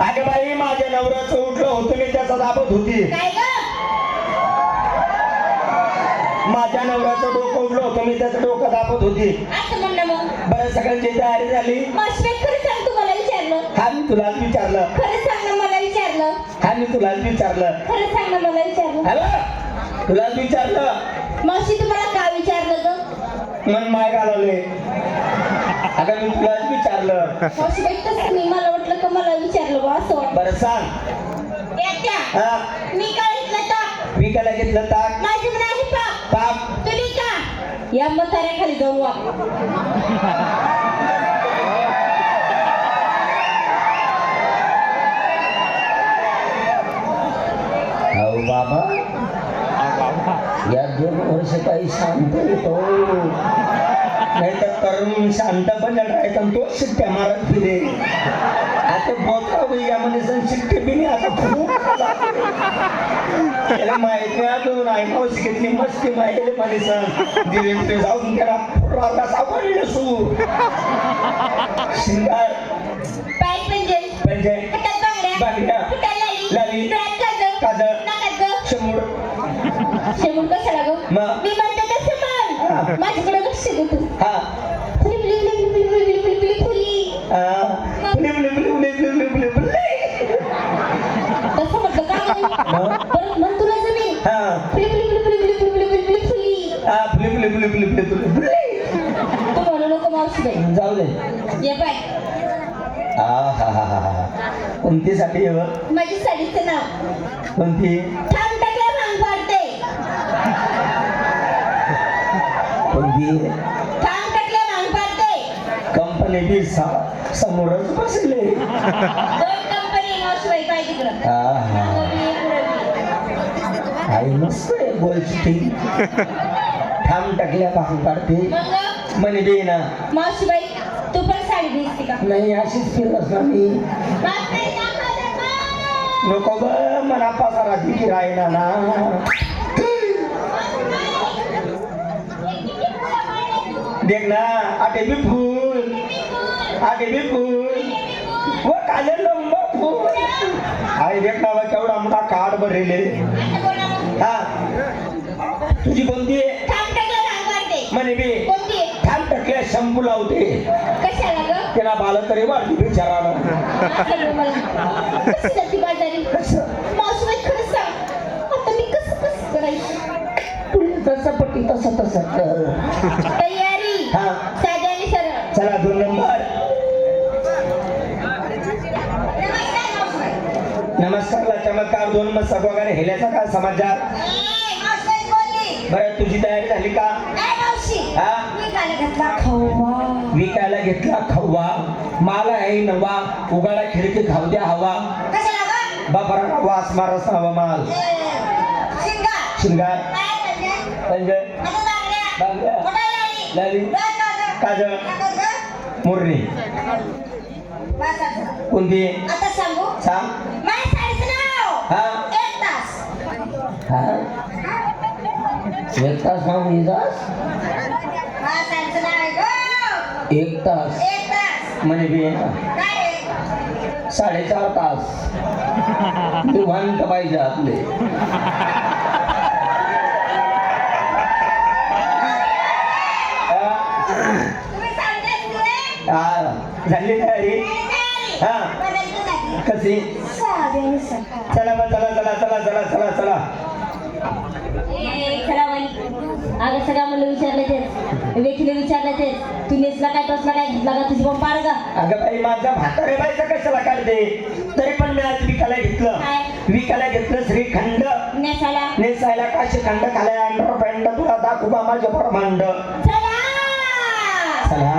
अगं बाई माझ्या नवऱ्याचं उठलं होतं मी त्याचा दाबत होती. काय ग? माझ्या नवऱ्याचं डोकं उठलं होतं मी त्याचं डोकं दाबत होती. असं म्हणणं मग. बरं सगळ्यांची तयारी झाली. मावशी खरं सांग तू मला विचारलं. हा मी तुलाच विचारलं. खरं सांग ना मला विचारलं. हा मी तुलाच विचारलं. खरं सांग ना मला विचारलं. हॅलो तुलाच विचारलं. मावशी तुम्हाला का विचारलं ग? मन माय घालवले. अगं मी तुलाच विचारलं. मावशी तसं नाही मला वाटलं का मला विचारलं बा असं. बरं सांग. हा मी काय घेतलं ताक? विकायला घेतलं ताक. माझी नाही पाप. पाप तुम्ही का? या म्हाताऱ्याखाली जाऊन वा. अहो बाबा या 2 वर्ष काही शांत येतो नाही तर तरुण शांत पण राहायचा तो शिट्ट्या मारत फिरे. आता बोका यामध्ये सण शिट्टे बी नाही. आता खूप त्याला माहिती अजून ऐकावं शिकतली मस्ती माहिती मध्ये सण दिले जाऊन त्याला सावकाळी नसू शिंगार पॅन्ट म्हणजे बांगड्या लाली काजळ शंभर शेवट कशाला ग? मग? मी म्हणते तसं म्हण. माझ्याकडे लक्ष दे तू. हा फुली फुली फुली फुली फुली फुली तसं म्हटलं का ग? परत म्हण तुला जमीन. फुली फुली फुली फुली फुली फुली फुली फुली तू म्हणू नको मावशी बाई. जाऊ दे. ये बाय. कोणतीसाठी माझी साडीचं नाव कोणती ठाम टाकल्या भांग पाडते. कोणती ठाम टाकल्या भांग पाडते. कंपनी बी समोरच बसले. 2 कंपनी मावशी बाई काय तिकडं. आई मस्त आहे बोलची ठाम टाकल्या भांग काढते मग म्हणे बी ना मावशी बाई तू पण साडी दिसते का? नाही अशीच फिरत ना मी नको ग मना पासारा दिली राहिना ना. देख ना आटे भी फूल वो काले लंबा फूल आई देख ना केवढा मोठा कार्ड भरले. हा तुझी कोणती आहे? म्हणे बी ठाम टाकल्या शंभू लावते. कशाला ग? त्याला बाल तरी वाढली बिचाराला. कशी जाती बाजारी? मावशी बाई खरं सांग आता मी कसं करायचं? तसं पट्टी तसं तयारी हा साध्याने सरळ. चला 2 नंबर. नमस्कारला चमत्कार 2 नंबर सर्व वगैरे हेल्याचा काय समाचार. बरं तुझी तयारी झाली का? हा विकायला घेतला खव्वा मला आहे नवा उगाडा खिडकी खाऊ द्या हवा बाबरा वास मारस हवा माल शिंगार पंज लाली काजळ मुरली कोणती आता सांगू सांग. माझ्या साडीचं नाव हा 1 तास. हा 1 तास मागू जास. माझ्या साडीचं नाव आहे ग 1 तास 1 तास. म्हणे बी काय 4.5 तास निवांत पाहिजे आपले. तुम्ही सांगते हा झाली तयारी. हा कशी चला मग चला चला चला चला चला चला. अगं सगळ्या मला विचारले तेच व्यक्तीला विचारले तेच तू नेसला काय टोचला काय घेतला का तुझी पण पाड का. अगं बाई माझा म्हातारे बाईचा कशाला काढते तरी पण मी आज विकायला घेतलं श्रीखंड नेसायला काशीखंड खाल्या अंडरपॅन्ट तुला दाखवू का माझे ब्रह्मांड. चला